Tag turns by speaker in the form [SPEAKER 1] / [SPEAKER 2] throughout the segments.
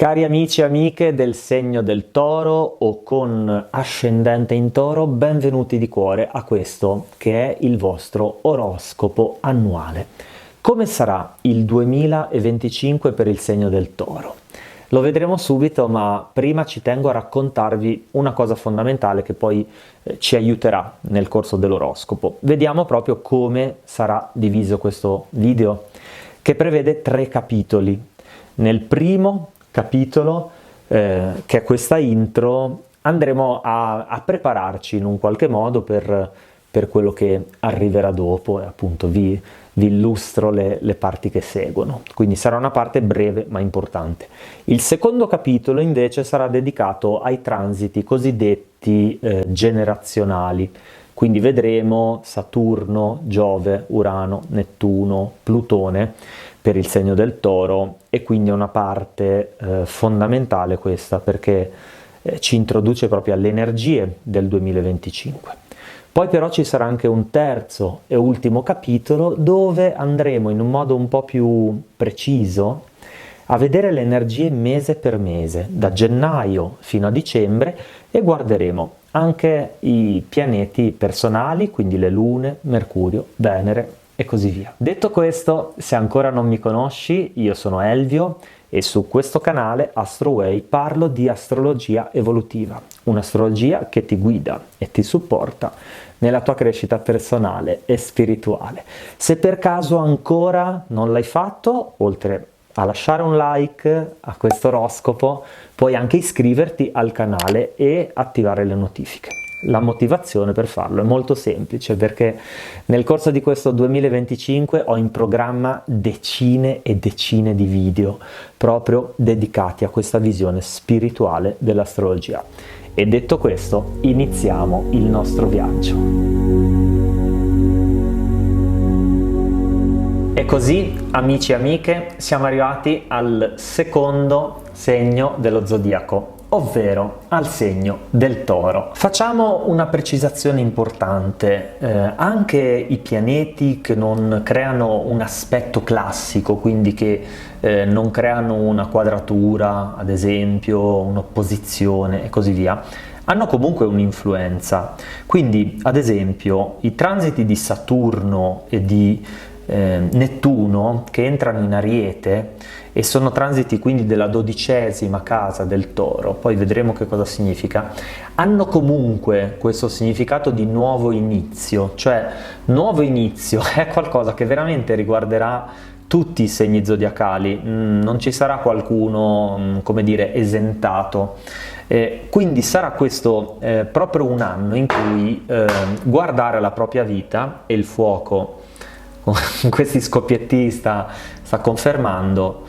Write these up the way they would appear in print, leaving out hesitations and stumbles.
[SPEAKER 1] Cari amici e amiche del segno del Toro o con ascendente in Toro, benvenuti di cuore a questo che è il vostro oroscopo annuale. Come sarà il 2025 per il segno del Toro? Lo vedremo subito, ma prima ci tengo a raccontarvi una cosa fondamentale che poi ci aiuterà nel corso dell'oroscopo. Vediamo proprio come sarà diviso questo video, che prevede 3 capitoli. Nel primo capitolo, che è questa intro, andremo a prepararci in un qualche modo per quello che arriverà dopo e appunto vi illustro le parti che seguono. Quindi sarà una parte breve ma importante. Il secondo capitolo invece sarà dedicato ai transiti cosiddetti generazionali. Quindi vedremo Saturno, Giove, Urano, Nettuno, Plutone per il segno del Toro, e quindi è una parte fondamentale questa, perché ci introduce proprio alle energie del 2025. Poi però ci sarà anche un terzo e ultimo capitolo dove andremo in un modo un po' più preciso a vedere le energie mese per mese, da gennaio fino a dicembre, e guarderemo anche i pianeti personali, quindi le lune, Mercurio, Venere e così via. Detto questo, se ancora non mi conosci, io sono Elvio e su questo canale AstroWay parlo di astrologia evolutiva, un'astrologia che ti guida e ti supporta nella tua crescita personale e spirituale. Se per caso ancora non l'hai fatto, oltre a lasciare un like a questo oroscopo, puoi anche iscriverti al canale e attivare le notifiche. La motivazione per farlo è molto semplice, perché nel corso di questo 2025 ho in programma decine e decine di video proprio dedicati a questa visione spirituale dell'astrologia. E detto questo, iniziamo il nostro viaggio. E così, amici e amiche, siamo arrivati al secondo segno dello zodiaco, ovvero al segno del Toro. Facciamo una precisazione importante. Anche i pianeti che non creano un aspetto classico, quindi che non creano una quadratura, ad esempio, un'opposizione e così via, hanno comunque un'influenza. Quindi, ad esempio, i transiti di Saturno e di Nettuno, che entrano in Ariete e sono transiti quindi della 12ª casa del Toro, poi vedremo che cosa significa, hanno comunque questo significato di nuovo inizio. Cioè, nuovo inizio è qualcosa che veramente riguarderà tutti i segni zodiacali, non ci sarà qualcuno, come dire, esentato. Quindi sarà questo proprio un anno in cui guardare la propria vita, e il fuoco con questi scoppietti sta confermando,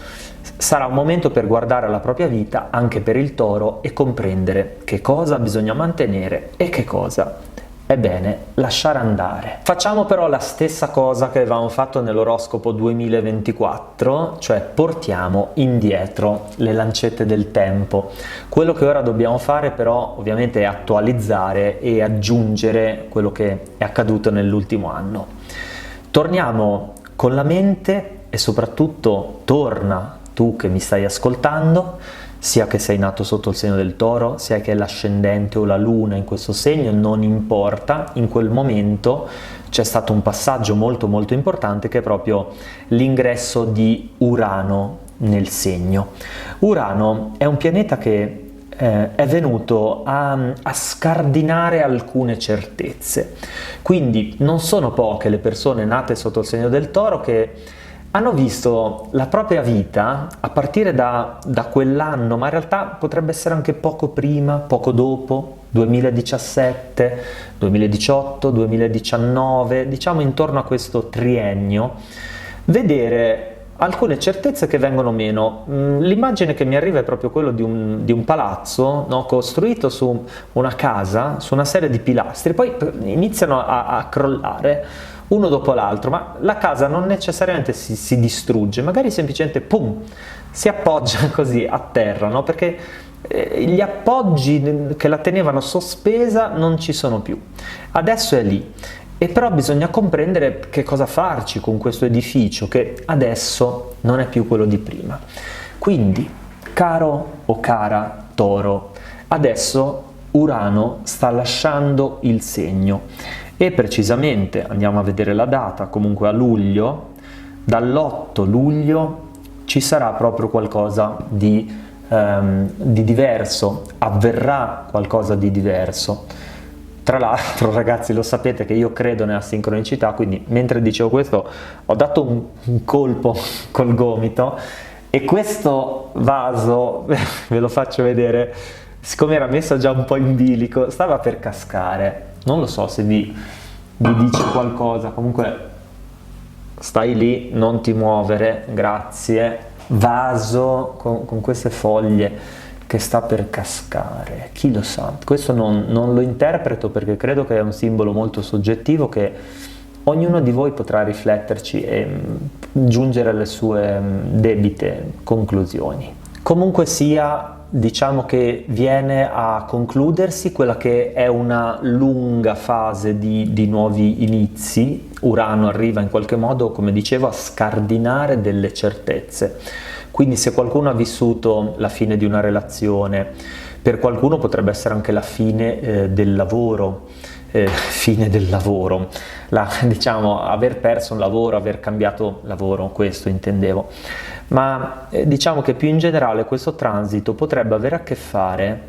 [SPEAKER 1] sarà un momento per guardare la propria vita anche per il Toro e comprendere che cosa bisogna mantenere e che cosa è bene lasciare andare. Facciamo però la stessa cosa che avevamo fatto nell'oroscopo 2024, cioè portiamo indietro le lancette del tempo. Quello che ora dobbiamo fare però ovviamente è attualizzare e aggiungere quello che è accaduto nell'ultimo anno. Torniamo con la mente, e soprattutto torna tu che mi stai ascoltando, sia che sei nato sotto il segno del Toro, sia che è l'ascendente o la luna in questo segno, non importa. In quel momento c'è stato un passaggio molto molto importante, che è proprio l'ingresso di Urano nel segno. Urano è un pianeta che è venuto a scardinare alcune certezze. Quindi non sono poche le persone nate sotto il segno del Toro che hanno visto la propria vita a partire da quell'anno, ma in realtà potrebbe essere anche poco prima, poco dopo, 2017, 2018, 2019, diciamo intorno a questo triennio, vedere alcune certezze che vengono meno. L'immagine che mi arriva è proprio quello di un palazzo, no, costruito su una casa, su una serie di pilastri, poi iniziano a crollare uno dopo l'altro, ma la casa non necessariamente si distrugge, magari semplicemente pum, si appoggia così a terra, no? Perché gli appoggi che la tenevano sospesa non ci sono più, adesso è lì. E però bisogna comprendere che cosa farci con questo edificio che adesso non è più quello di prima. Quindi Caro o cara Toro, adesso Urano sta lasciando il segno e precisamente, andiamo a vedere la data, comunque a luglio, dall'8 luglio ci sarà proprio qualcosa di diverso, avverrà qualcosa di diverso. Tra l'altro, ragazzi, lo sapete che io credo nella sincronicità, quindi mentre dicevo questo ho dato un colpo col gomito e questo vaso, ve lo faccio vedere, siccome era messo già un po' in bilico, stava per cascare. Non lo so se vi dice qualcosa, comunque stai lì, non ti muovere, grazie. Vaso con queste foglie che sta per cascare, chi lo sa. Questo non lo interpreto perché credo che è un simbolo molto soggettivo che ognuno di voi potrà rifletterci e giungere alle sue debite conclusioni. Comunque sia, diciamo che viene a concludersi quella che è una lunga fase di nuovi inizi. Urano arriva in qualche modo, come dicevo, a scardinare delle certezze. Quindi se qualcuno ha vissuto la fine di una relazione, per qualcuno potrebbe essere anche la fine del lavoro, diciamo aver perso un lavoro, aver cambiato lavoro, questo intendevo. Ma diciamo che più in generale questo transito potrebbe avere a che fare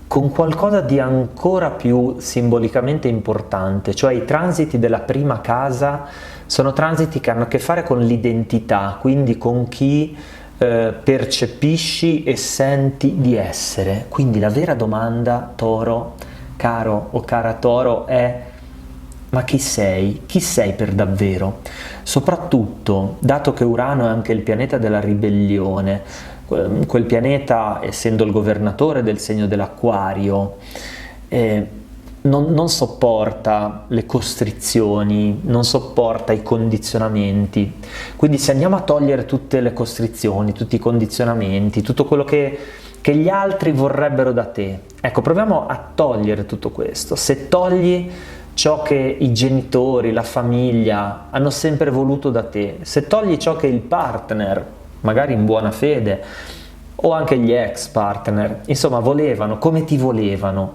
[SPEAKER 1] con qualcosa di ancora più simbolicamente importante, cioè i transiti della prima casa sono transiti che hanno a che fare con l'identità, quindi con chi percepisci e senti di essere. Quindi la vera domanda, Toro, caro o cara Toro, è: ma chi sei? Chi sei per davvero? Soprattutto, dato che Urano è anche il pianeta della ribellione, quel pianeta, essendo il governatore del segno dell'Acquario, non sopporta le costrizioni, non sopporta i condizionamenti. Quindi se andiamo a togliere tutte le costrizioni, tutti i condizionamenti, tutto quello che gli altri vorrebbero da te, ecco, proviamo a togliere tutto questo. Se togli ciò che i genitori, la famiglia hanno sempre voluto da te, se togli ciò che il partner, magari in buona fede, o anche gli ex partner, insomma, volevano, come ti volevano,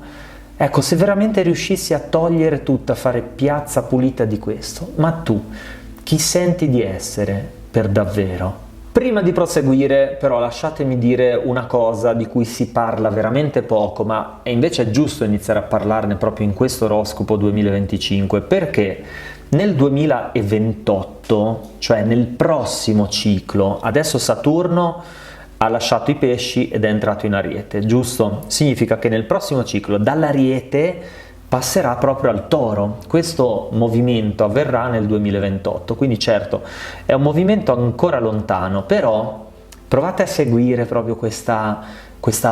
[SPEAKER 1] ecco, se veramente riuscissi a togliere tutto, a fare piazza pulita di questo, ma tu, chi senti di essere per davvero? Prima di proseguire, però, lasciatemi dire una cosa di cui si parla veramente poco, ma è invece giusto iniziare a parlarne proprio in questo oroscopo 2025, perché nel 2028, cioè nel prossimo ciclo, adesso Saturno ha lasciato i pesci ed è entrato in Ariete, giusto? Significa che nel prossimo ciclo dall'Ariete passerà proprio al Toro. Questo movimento avverrà nel 2028, quindi certo è un movimento ancora lontano, però provate a seguire proprio questa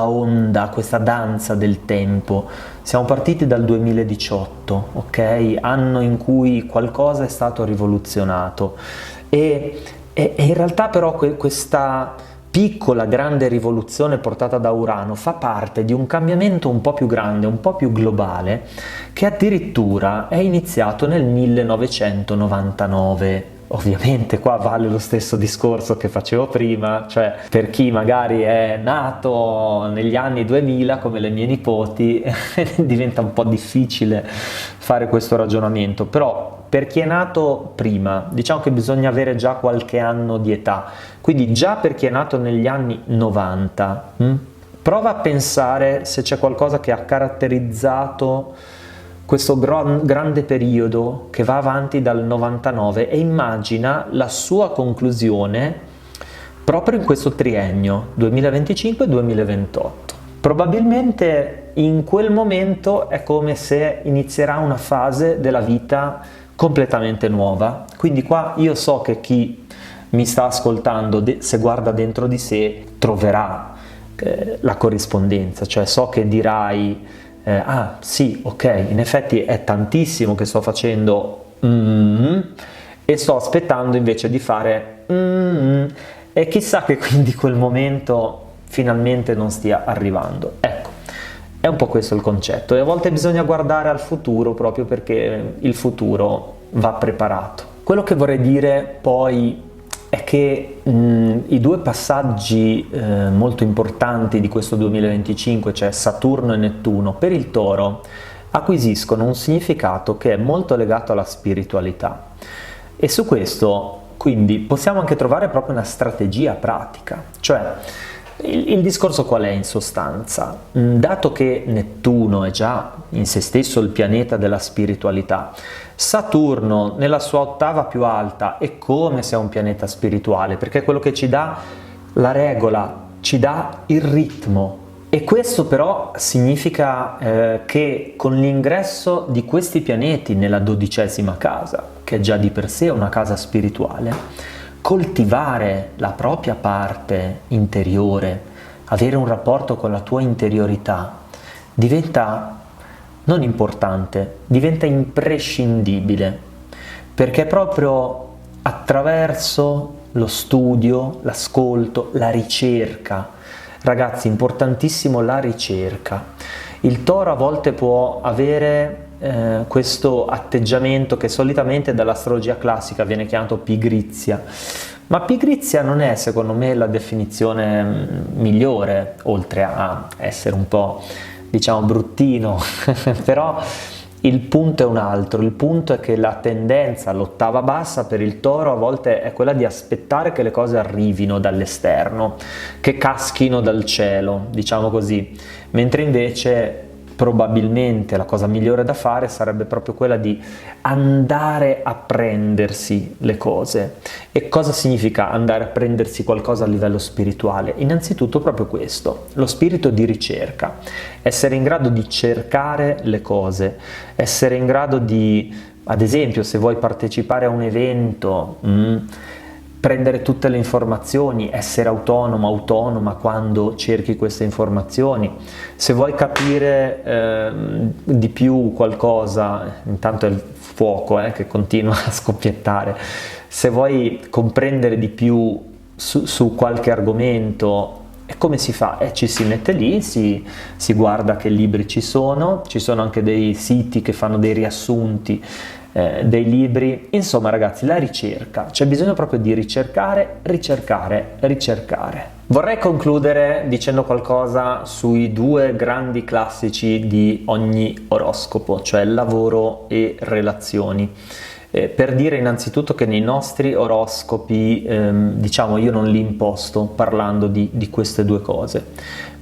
[SPEAKER 1] onda, questa danza del tempo. Siamo partiti dal 2018, ok? Anno in cui qualcosa è stato rivoluzionato e in realtà però questa piccola grande rivoluzione portata da Urano fa parte di un cambiamento un po' più grande, un po' più globale, che addirittura è iniziato nel 1999. Ovviamente qua vale lo stesso discorso che facevo prima, cioè per chi magari è nato negli anni 2000 come le mie nipoti diventa un po' difficile fare questo ragionamento, però per chi è nato prima, diciamo che bisogna avere già qualche anno di età, quindi già per chi è nato negli anni 90, prova a pensare se c'è qualcosa che ha caratterizzato questo grande periodo che va avanti dal 99 e immagina la sua conclusione proprio in questo triennio 2025-2028. Probabilmente in quel momento è come se inizierà una fase della vita completamente nuova, quindi qua io so che chi mi sta ascoltando, se guarda dentro di sé, troverà la corrispondenza, cioè so che dirai ah sì, ok, in effetti è tantissimo che sto facendo e sto aspettando invece di fare e chissà che quindi quel momento finalmente non stia arrivando. Ecco, è un po' questo il concetto, e a volte bisogna guardare al futuro proprio perché il futuro va preparato. Quello che vorrei dire poi è che i due passaggi molto importanti di questo 2025, cioè Saturno e Nettuno, per il Toro acquisiscono un significato che è molto legato alla spiritualità. E su questo quindi possiamo anche trovare proprio una strategia pratica, cioè il discorso qual è in sostanza? Dato che Nettuno è già in se stesso il pianeta della spiritualità, Saturno nella sua ottava più alta è come se è un pianeta spirituale, perché è quello che ci dà la regola, ci dà il ritmo. E questo però significa che con l'ingresso di questi pianeti nella 12ª casa, che è già di per sé una casa spirituale, coltivare la propria parte interiore, avere un rapporto con la tua interiorità, diventa non importante, diventa imprescindibile, perché proprio attraverso lo studio, l'ascolto, la ricerca. Ragazzi, importantissimo la ricerca. Il Toro a volte può avere questo atteggiamento che solitamente dall'astrologia classica viene chiamato pigrizia, ma pigrizia non è secondo me la definizione migliore, oltre a essere un po', diciamo, bruttino, però il punto è un altro. Il punto è che la tendenza all'ottava bassa per il Toro a volte è quella di aspettare che le cose arrivino dall'esterno, che caschino dal cielo, diciamo così, mentre invece probabilmente la cosa migliore da fare sarebbe proprio quella di andare a prendersi le cose. E cosa significa andare a prendersi qualcosa a livello spirituale? Innanzitutto proprio questo, lo spirito di ricerca, essere in grado di cercare le cose, essere in grado di, ad esempio, se vuoi partecipare a un evento, prendere tutte le informazioni, essere autonoma quando cerchi queste informazioni. Se vuoi capire di più qualcosa, intanto è il fuoco che continua a scoppiettare, se vuoi comprendere di più su qualche argomento, e come si fa? Ci si mette lì, si guarda che libri ci sono anche dei siti che fanno dei riassunti dei libri. Insomma ragazzi, la ricerca, c'è bisogno proprio di ricercare. Vorrei concludere dicendo qualcosa sui due grandi classici di ogni oroscopo, cioè lavoro e relazioni. Per dire innanzitutto che nei nostri oroscopi, diciamo, io non li imposto parlando di queste due cose,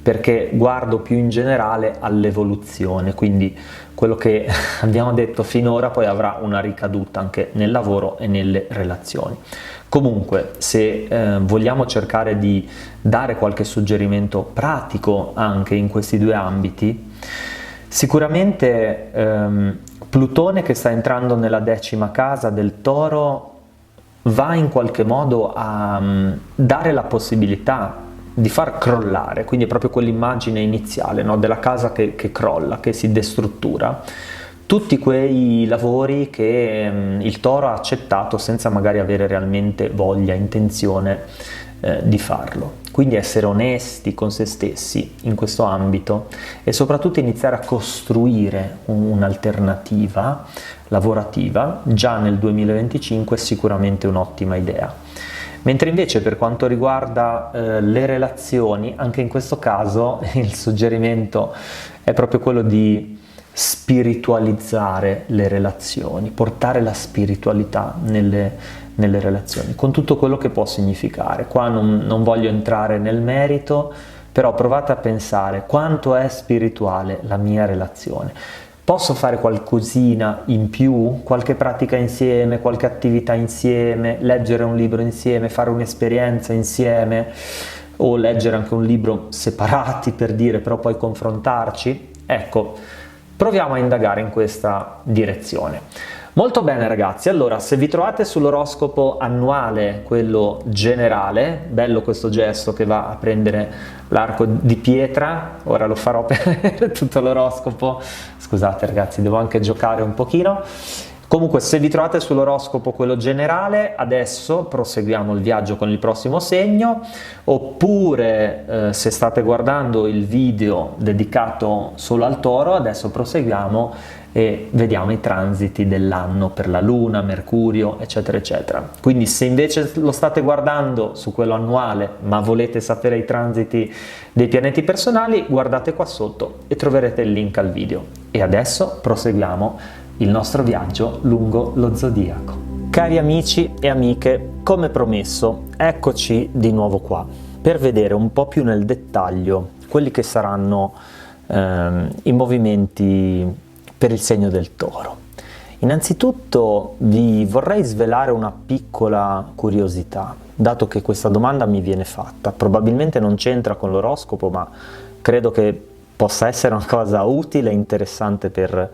[SPEAKER 1] perché guardo più in generale all'evoluzione, quindi quello che abbiamo detto finora poi avrà una ricaduta anche nel lavoro e nelle relazioni. Comunque, se vogliamo cercare di dare qualche suggerimento pratico anche in questi due ambiti, sicuramente Plutone, che sta entrando nella 10ª casa del Toro, va in qualche modo a dare la possibilità di far crollare, quindi è proprio quell'immagine iniziale, no? Della casa che crolla, che si destruttura, tutti quei lavori che il Toro ha accettato senza magari avere realmente voglia, intenzione di farlo. Quindi essere onesti con se stessi in questo ambito e soprattutto iniziare a costruire un'alternativa lavorativa già nel 2025 è sicuramente un'ottima idea. Mentre invece per quanto riguarda le relazioni, anche in questo caso il suggerimento è proprio quello di spiritualizzare le relazioni, portare la spiritualità nelle relazioni, con tutto quello che può significare. Qua non voglio entrare nel merito, però provate a pensare quanto è spirituale la mia relazione. Posso fare qualcosina in più, qualche pratica insieme, qualche attività insieme, leggere un libro insieme, fare un'esperienza insieme, o leggere anche un libro separati per dire, però poi confrontarci? Ecco, proviamo a indagare in questa direzione. Molto bene ragazzi, allora se vi trovate sull'oroscopo annuale, quello generale, bello questo gesto che va a prendere l'arco di pietra, ora lo farò per tutto l'oroscopo, scusate ragazzi, devo anche giocare un pochino. Comunque, se vi trovate sull'oroscopo quello generale, adesso proseguiamo il viaggio con il prossimo segno, oppure se state guardando il video dedicato solo al Toro, adesso proseguiamo e vediamo i transiti dell'anno per la Luna, Mercurio, eccetera eccetera. Quindi se invece lo state guardando su quello annuale ma volete sapere i transiti dei pianeti personali, guardate qua sotto e troverete il link al video. E adesso proseguiamo il nostro viaggio lungo lo zodiaco. Cari amici e amiche, come promesso, eccoci di nuovo qua per vedere un po' più nel dettaglio quelli che saranno i movimenti per il segno del Toro. Innanzitutto vi vorrei svelare una piccola curiosità, dato che questa domanda mi viene fatta. Probabilmente non c'entra con l'oroscopo, ma credo che possa essere una cosa utile e interessante per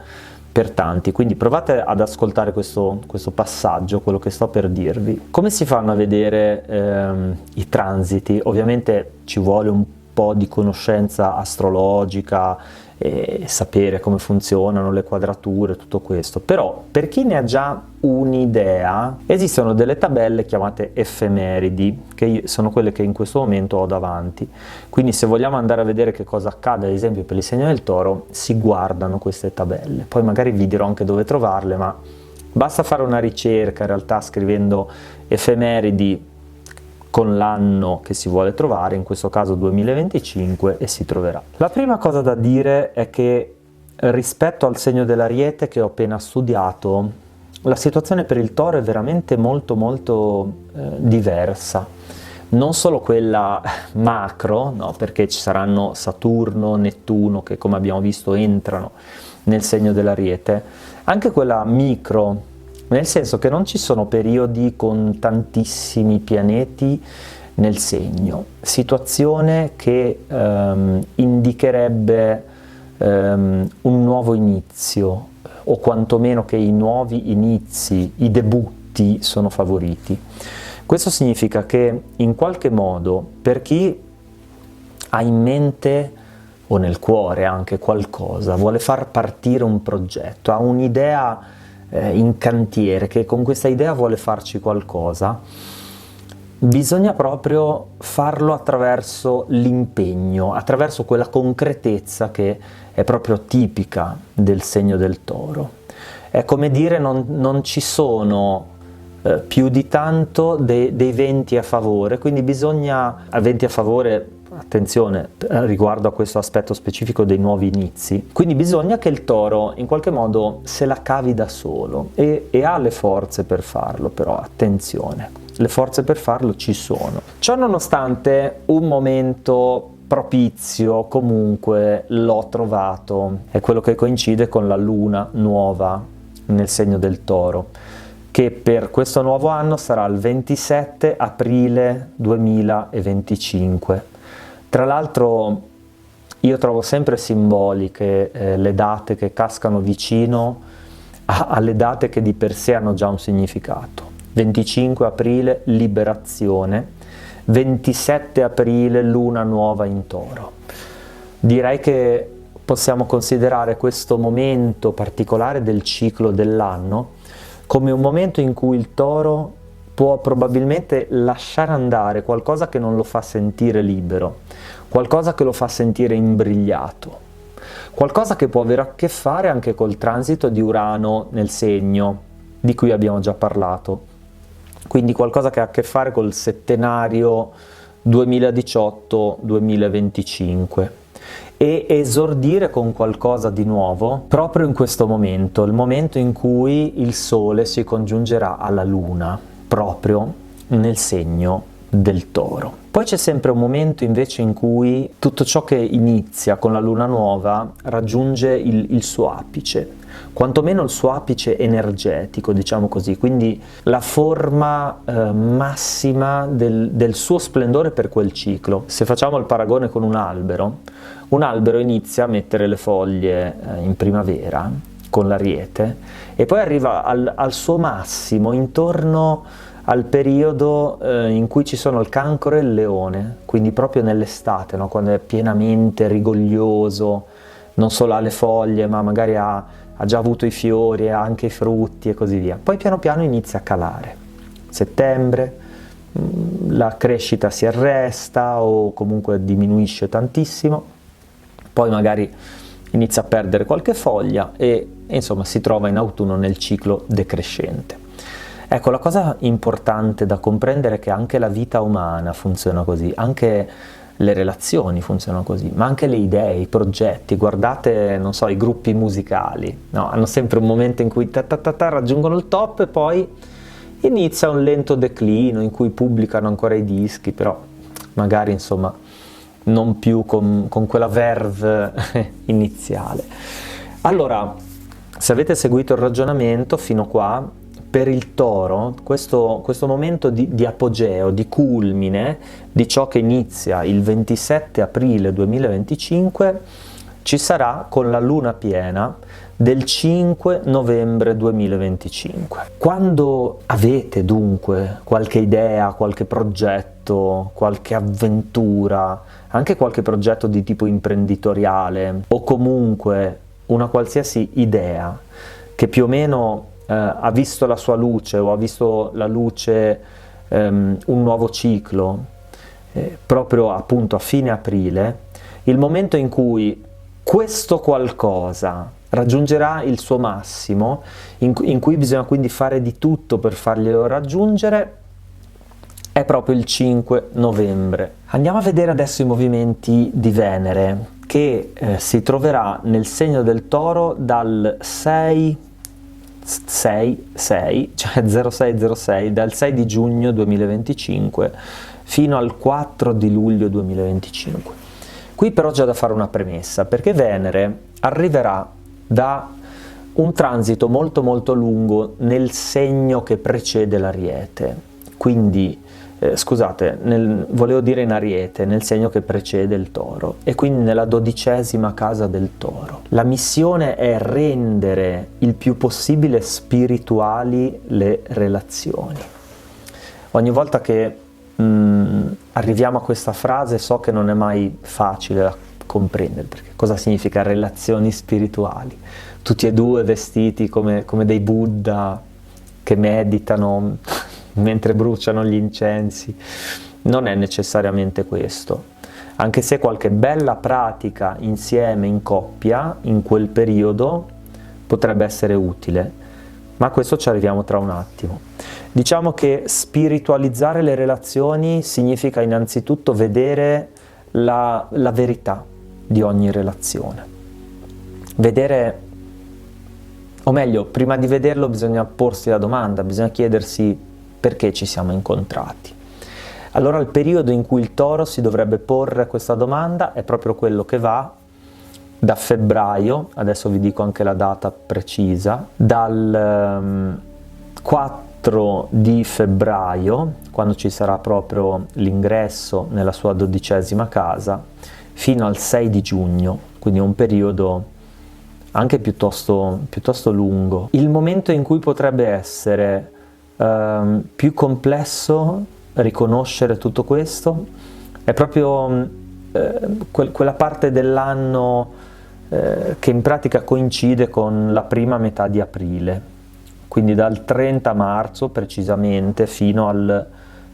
[SPEAKER 1] tanti, quindi provate ad ascoltare questo passaggio, quello che sto per dirvi. Come si fanno a vedere i transiti? Ovviamente ci vuole un po' di conoscenza astrologica e sapere come funzionano le quadrature, tutto questo, però per chi ne ha già un'idea esistono delle tabelle chiamate effemeridi, che sono quelle che in questo momento ho davanti, quindi se vogliamo andare a vedere che cosa accade ad esempio per il segno del Toro si guardano queste tabelle, poi magari vi dirò anche dove trovarle, ma basta fare una ricerca in realtà scrivendo effemeridi con l'anno che si vuole trovare, in questo caso 2025, e si troverà. La prima cosa da dire è che rispetto al segno dell'Ariete che ho appena studiato, la situazione per il Toro è veramente molto diversa. Non solo quella macro, no, perché ci saranno Saturno, Nettuno che come abbiamo visto entrano nel segno dell'Ariete, anche quella micro, nel senso che non ci sono periodi con tantissimi pianeti nel segno, situazione che indicherebbe un nuovo inizio, o quantomeno che i nuovi inizi, i debutti sono favoriti. Questo significa che in qualche modo per chi ha in mente o nel cuore anche qualcosa, vuole far partire un progetto, ha un'idea in cantiere, che con questa idea vuole farci qualcosa, bisogna proprio farlo attraverso l'impegno, attraverso quella concretezza che è proprio tipica del segno del Toro. È come dire non ci sono più di tanto dei venti a favore, quindi bisogna, venti a favore, attenzione riguardo a questo aspetto specifico dei nuovi inizi, quindi bisogna che il Toro in qualche modo se la cavi da solo e ha le forze per farlo, però attenzione, le forze per farlo ci sono. Ciò nonostante un momento propizio comunque l'ho trovato, è quello che coincide con la luna nuova nel segno del Toro, che per questo nuovo anno sarà il 27 aprile 2025. Tra l'altro io trovo sempre simboliche le date che cascano vicino alle date che di per sé hanno già un significato. 25 aprile liberazione, 27 aprile luna nuova in Toro. Direi che possiamo considerare questo momento particolare del ciclo dell'anno come un momento in cui il Toro può probabilmente lasciare andare qualcosa che non lo fa sentire libero, qualcosa che lo fa sentire imbrigliato, qualcosa che può avere a che fare anche col transito di Urano nel segno, di cui abbiamo già parlato, quindi qualcosa che ha a che fare col settenario 2018-2025. E esordire con qualcosa di nuovo proprio in questo momento, il momento in cui il Sole si congiungerà alla Luna, proprio nel segno del Toro. Poi c'è sempre un momento invece in cui tutto ciò che inizia con la Luna nuova raggiunge il suo apice, quantomeno il suo apice energetico, diciamo così, quindi la forma massima del suo splendore per quel ciclo. Se facciamo il paragone con un albero inizia a mettere le foglie in primavera con l'Ariete e poi arriva al suo massimo intorno al periodo in cui ci sono il Cancro e il Leone, quindi proprio nell'estate, no? Quando è pienamente rigoglioso, non solo ha le foglie ma magari ha ha già avuto i fiori, ha anche i frutti e così via. Poi piano piano inizia a calare. Settembre, la crescita si arresta o comunque diminuisce tantissimo, poi magari inizia a perdere qualche foglia e insomma si trova in autunno nel ciclo decrescente. Ecco, la cosa importante da comprendere è che anche la vita umana funziona così, anche le relazioni funzionano così, ma anche le idee, i progetti. Guardate, non so, i gruppi musicali, no? Hanno sempre un momento in cui raggiungono il top e poi inizia un lento declino in cui pubblicano ancora i dischi, però magari insomma non più con quella verve iniziale. Allora, se avete seguito il ragionamento fino qua, per il Toro questo momento di apogeo, di culmine di ciò che inizia il 27 aprile 2025 ci sarà con la luna piena del 5 novembre 2025. Quando avete dunque qualche idea, qualche progetto, qualche avventura, anche qualche progetto di tipo imprenditoriale o comunque una qualsiasi idea che più o meno ha visto la sua luce o ha visto la luce un nuovo ciclo proprio appunto a fine aprile, il momento in cui questo qualcosa raggiungerà il suo massimo, in cui bisogna quindi fare di tutto per farglielo raggiungere, è proprio il 5 novembre. Andiamo a vedere adesso i movimenti di Venere, che si troverà nel segno del Toro dal 0606, dal 6 di giugno 2025 fino al 4 di luglio 2025. Qui però c'è da fare una premessa, perché Venere arriverà da un transito molto molto lungo nel segno che precede l'Ariete, quindi volevo dire in Ariete, nel segno che precede il Toro, e quindi nella 12ª casa del Toro. La missione è rendere il più possibile spirituali le relazioni. Ogni volta che arriviamo a questa frase so che non è mai facile da comprendere, perché cosa significa relazioni spirituali? Tutti e due vestiti come dei Buddha che meditano mentre bruciano gli incensi. Non è necessariamente questo, anche se qualche bella pratica insieme in coppia in quel periodo potrebbe essere utile, ma a questo ci arriviamo tra un attimo. Diciamo che spiritualizzare le relazioni significa innanzitutto vedere la verità di ogni relazione, vedere, o meglio, prima di vederlo bisogna porsi la domanda, bisogna chiedersi perché ci siamo incontrati. Allora il periodo in cui il Toro si dovrebbe porre questa domanda è proprio quello che va da febbraio, adesso vi dico anche la data precisa, dal 4 di febbraio, quando ci sarà proprio l'ingresso nella sua 12ª casa, fino al 6 di giugno, quindi un periodo anche piuttosto lungo. Il momento in cui potrebbe essere più complesso riconoscere tutto questo è proprio quella parte dell'anno che in pratica coincide con la prima metà di aprile, quindi dal 30 marzo precisamente fino al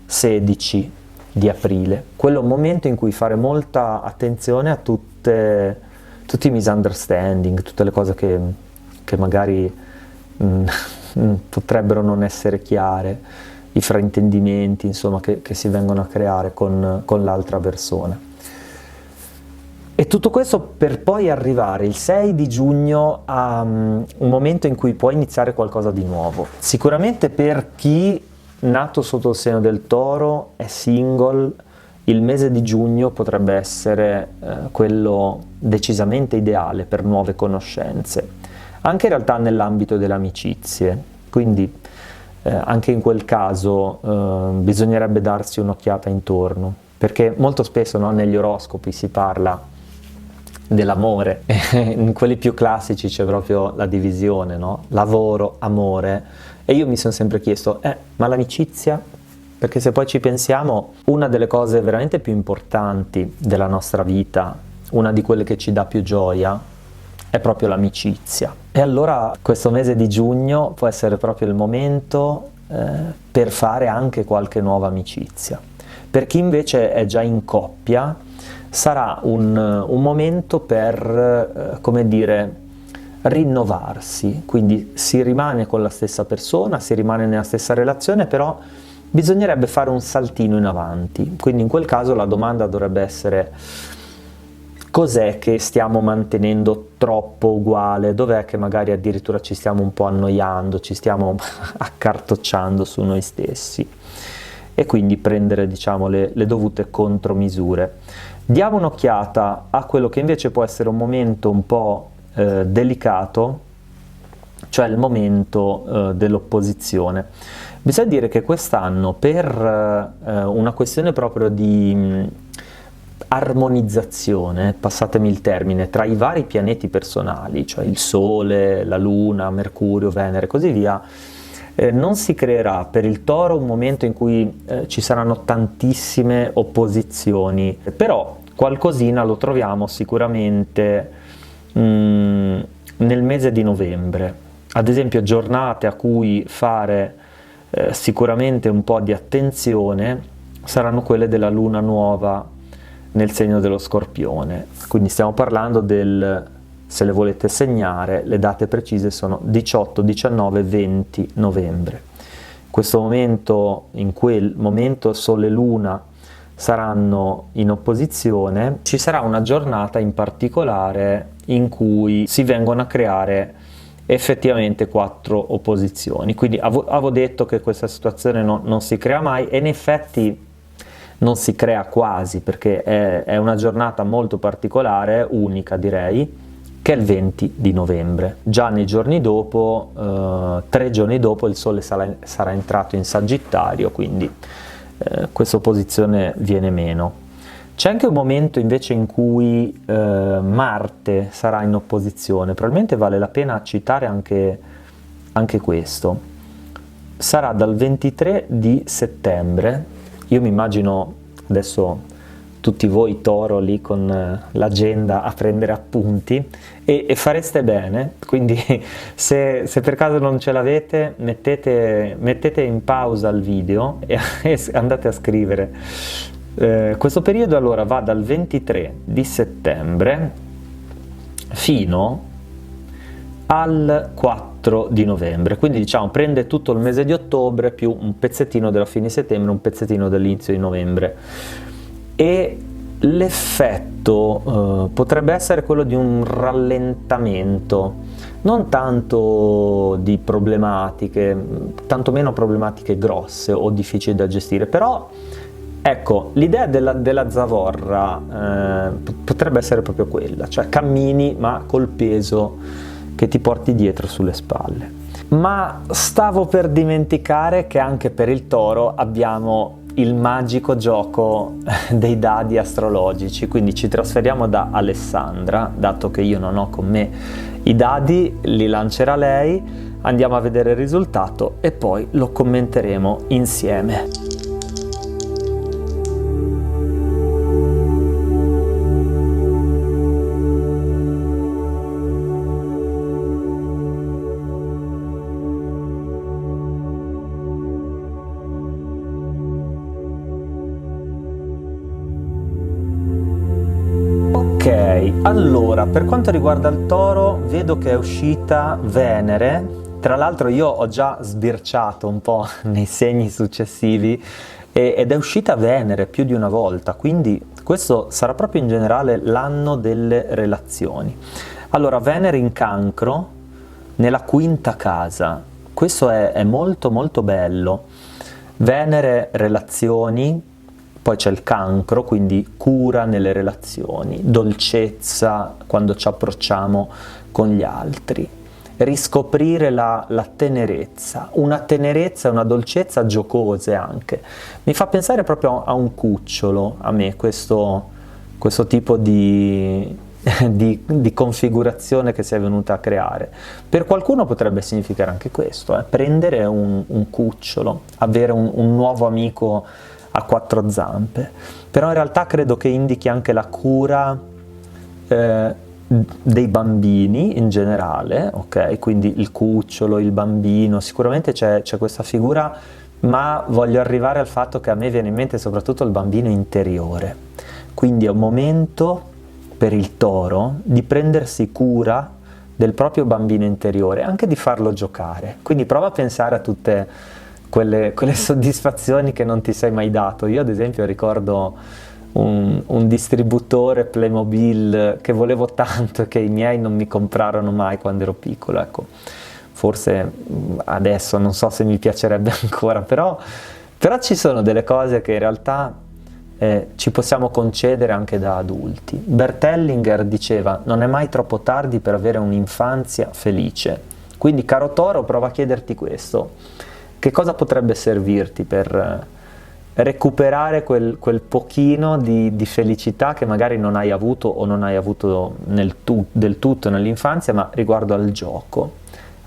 [SPEAKER 1] 16 di aprile. Quello è un momento in cui fare molta attenzione a tutti i misunderstanding, tutte le cose che magari potrebbero non essere chiare, i fraintendimenti insomma che si vengono a creare con l'altra persona. E tutto questo per poi arrivare il 6 di giugno a un momento in cui puoi iniziare qualcosa di nuovo. Sicuramente per chi nato sotto il segno del Toro è single, il mese di giugno potrebbe essere quello decisamente ideale per nuove conoscenze, anche in realtà nell'ambito delle amicizie, quindi anche in quel caso bisognerebbe darsi un'occhiata intorno, perché molto spesso, no, negli oroscopi si parla dell'amore, in quelli più classici c'è proprio la divisione, no? Lavoro, amore, e io mi sono sempre chiesto, ma l'amicizia? Perché se poi ci pensiamo, una delle cose veramente più importanti della nostra vita, una di quelle che ci dà più gioia, è proprio l'amicizia. E allora questo mese di giugno può essere proprio il momento per fare anche qualche nuova amicizia. Per chi invece è già in coppia sarà un momento per, come dire, rinnovarsi, quindi si rimane con la stessa persona, si rimane nella stessa relazione, però bisognerebbe fare un saltino in avanti. Quindi in quel caso la domanda dovrebbe essere: cos'è che stiamo mantenendo troppo uguale? Dov'è che magari addirittura ci stiamo un po' annoiando, ci stiamo accartocciando su noi stessi? E quindi prendere, diciamo, le dovute contromisure. Diamo un'occhiata a quello che invece può essere un momento un po' delicato, cioè il momento dell'opposizione. Bisogna dire che quest'anno, per una questione proprio di armonizzazione, passatemi il termine, tra i vari pianeti personali, cioè il Sole, la Luna, Mercurio, Venere e così via, non si creerà per il Toro un momento in cui ci saranno tantissime opposizioni, però qualcosina lo troviamo sicuramente nel mese di novembre. Ad esempio giornate a cui fare sicuramente un po' di attenzione saranno quelle della Luna nuova nel segno dello Scorpione. Quindi stiamo parlando del, se le volete segnare, le date precise sono 18, 19, 20 novembre. Questo momento, in quel momento Sole e Luna saranno in opposizione, ci sarà una giornata in particolare in cui si vengono a creare effettivamente 4 opposizioni. Quindi avevo detto che questa situazione non si crea mai, e in effetti non si crea quasi, perché è una giornata molto particolare, unica direi, che è il 20 di novembre. Già nei giorni dopo, 3 giorni dopo, il Sole sarà entrato in Sagittario, quindi questa opposizione viene meno. C'è anche un momento invece in cui Marte sarà in opposizione, probabilmente vale la pena citare anche questo. Sarà dal 23 di settembre, io mi immagino adesso tutti voi Toro lì con l'agenda a prendere appunti, e fareste bene, quindi se per caso non ce l'avete mettete in pausa il video e andate a scrivere. Questo periodo allora va dal 23 di settembre fino al 4 di novembre, quindi diciamo prende tutto il mese di ottobre più un pezzettino della fine settembre, un pezzettino dell'inizio di novembre, e l'effetto potrebbe essere quello di un rallentamento, non tanto di problematiche, tanto meno problematiche grosse o difficili da gestire, però ecco, l'idea della zavorra potrebbe essere proprio quella, cioè cammini ma col peso che ti porti dietro sulle spalle. Ma stavo per dimenticare che anche per il Toro abbiamo il magico gioco dei dadi astrologici, quindi ci trasferiamo da Alessandra, dato che io non ho con me i dadi, li lancerà lei, andiamo a vedere il risultato e poi lo commenteremo insieme. Ok, allora, per quanto riguarda il Toro, vedo che è uscita Venere. Tra l'altro io ho già sbirciato un po' nei segni successivi ed è uscita Venere più di una volta, quindi questo sarà proprio in generale l'anno delle relazioni. Allora, Venere in Cancro, nella quinta casa, questo è molto molto bello. Venere, relazioni. Poi c'è il Cancro, quindi cura nelle relazioni, dolcezza quando ci approcciamo con gli altri, riscoprire la tenerezza, una tenerezza e una dolcezza giocose anche. Mi fa pensare proprio a un cucciolo, a me, questo tipo di configurazione che si è venuta a creare. Per qualcuno potrebbe significare anche questo, prendere un cucciolo, avere un nuovo amico a 4 zampe, però in realtà credo che indichi anche la cura dei bambini in generale, ok? Quindi il cucciolo, il bambino, sicuramente c'è questa figura, ma voglio arrivare al fatto che a me viene in mente soprattutto il bambino interiore. Quindi è un momento per il toro di prendersi cura del proprio bambino interiore, anche di farlo giocare. Quindi prova a pensare a tutte quelle soddisfazioni che non ti sei mai dato. Io ad esempio ricordo un distributore Playmobil che volevo tanto e che i miei non mi comprarono mai quando ero piccolo, ecco. Forse adesso non so se mi piacerebbe ancora, però ci sono delle cose che in realtà ci possiamo concedere anche da adulti. Bert Hellinger diceva: non è mai troppo tardi per avere un'infanzia felice. Quindi, caro toro, prova a chiederti questo: che cosa potrebbe servirti per recuperare quel pochino di felicità che magari non hai avuto o non hai avuto del tutto nell'infanzia, ma riguardo al gioco,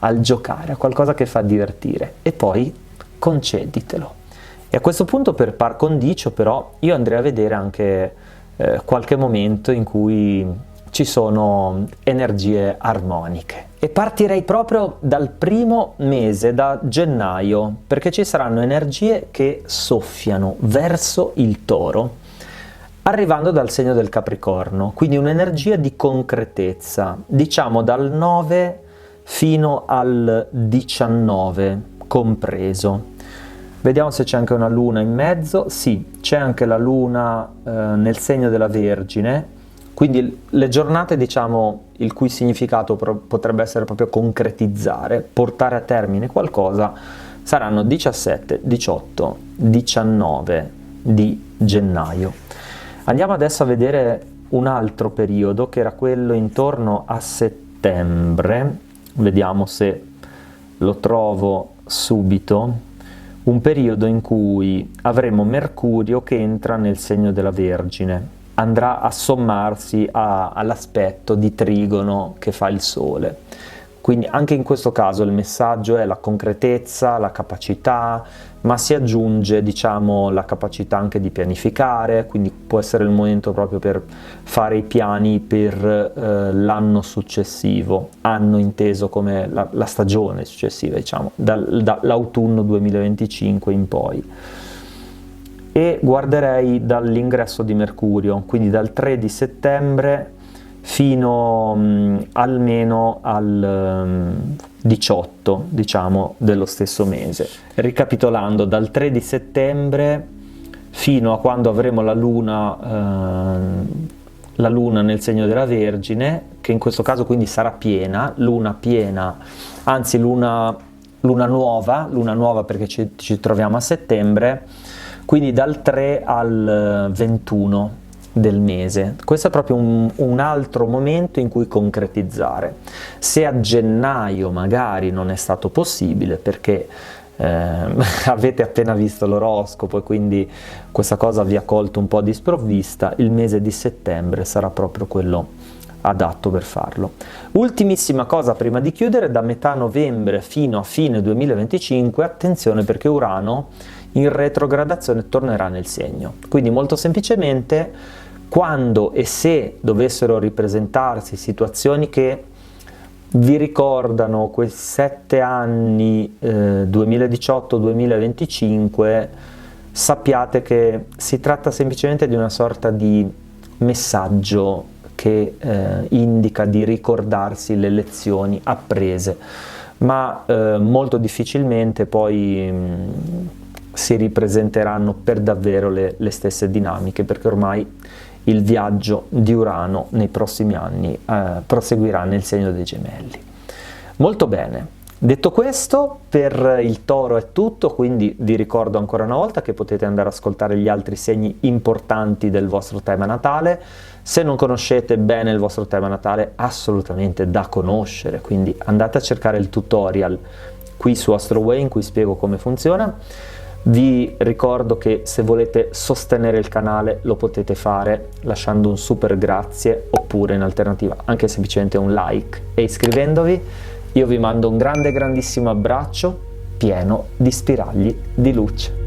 [SPEAKER 1] al giocare, a qualcosa che fa divertire, e poi conceditelo. E a questo punto, per par condicio, però, io andrei a vedere anche qualche momento in cui ci sono energie armoniche. E partirei proprio dal primo mese, da gennaio, perché ci saranno energie che soffiano verso il toro, arrivando dal segno del Capricorno, quindi un'energia di concretezza, diciamo dal 9 fino al 19 compreso. Vediamo se c'è anche una luna in mezzo. Sì, c'è anche la luna nel segno della Vergine, quindi le giornate, diciamo, il cui significato potrebbe essere proprio concretizzare, portare a termine qualcosa, saranno 17, 18, 19 di gennaio. Andiamo adesso a vedere un altro periodo, che era quello intorno a settembre. Vediamo se lo trovo subito. Un periodo in cui avremo Mercurio che entra nel segno della Vergine, andrà a sommarsi all'aspetto di trigono che fa il Sole. Quindi anche in questo caso il messaggio è la concretezza, la capacità, ma si aggiunge, diciamo, la capacità anche di pianificare, quindi può essere il momento proprio per fare i piani per l'anno successivo, anno inteso come la stagione successiva, diciamo, dall'autunno 2025 in poi. E guarderei dall'ingresso di Mercurio, quindi dal 3 di settembre fino almeno al 18, diciamo, dello stesso mese. Ricapitolando, dal 3 di settembre fino a quando avremo la luna nel segno della Vergine, che in questo caso quindi sarà piena, luna piena, anzi luna nuova perché ci troviamo a settembre, quindi dal 3 al 21 del mese. Questo è proprio un altro momento in cui concretizzare. Se a gennaio magari non è stato possibile perché avete appena visto l'oroscopo e quindi questa cosa vi ha colto un po' di sprovvista, il mese di settembre sarà proprio quello adatto per farlo. Ultimissima cosa prima di chiudere: da metà novembre fino a fine 2025, attenzione, perché Urano in retrogradazione tornerà nel segno. Quindi molto semplicemente, quando e se dovessero ripresentarsi situazioni che vi ricordano quei 7 anni 2018-2025, sappiate che si tratta semplicemente di una sorta di messaggio che indica di ricordarsi le lezioni apprese, ma molto difficilmente poi si ripresenteranno per davvero le stesse dinamiche, perché ormai il viaggio di Urano nei prossimi anni proseguirà nel segno dei Gemelli. Molto bene. Detto questo, per il Toro è tutto, quindi vi ricordo ancora una volta che potete andare ad ascoltare gli altri segni importanti del vostro tema natale. Se non conoscete bene il vostro tema natale, assolutamente da conoscere, quindi andate a cercare il tutorial qui su AstroWay in cui spiego come funziona. Vi ricordo che se volete sostenere il canale lo potete fare lasciando un super grazie, oppure in alternativa anche semplicemente un like e iscrivendovi. Io vi mando un grandissimo abbraccio pieno di spiragli di luce.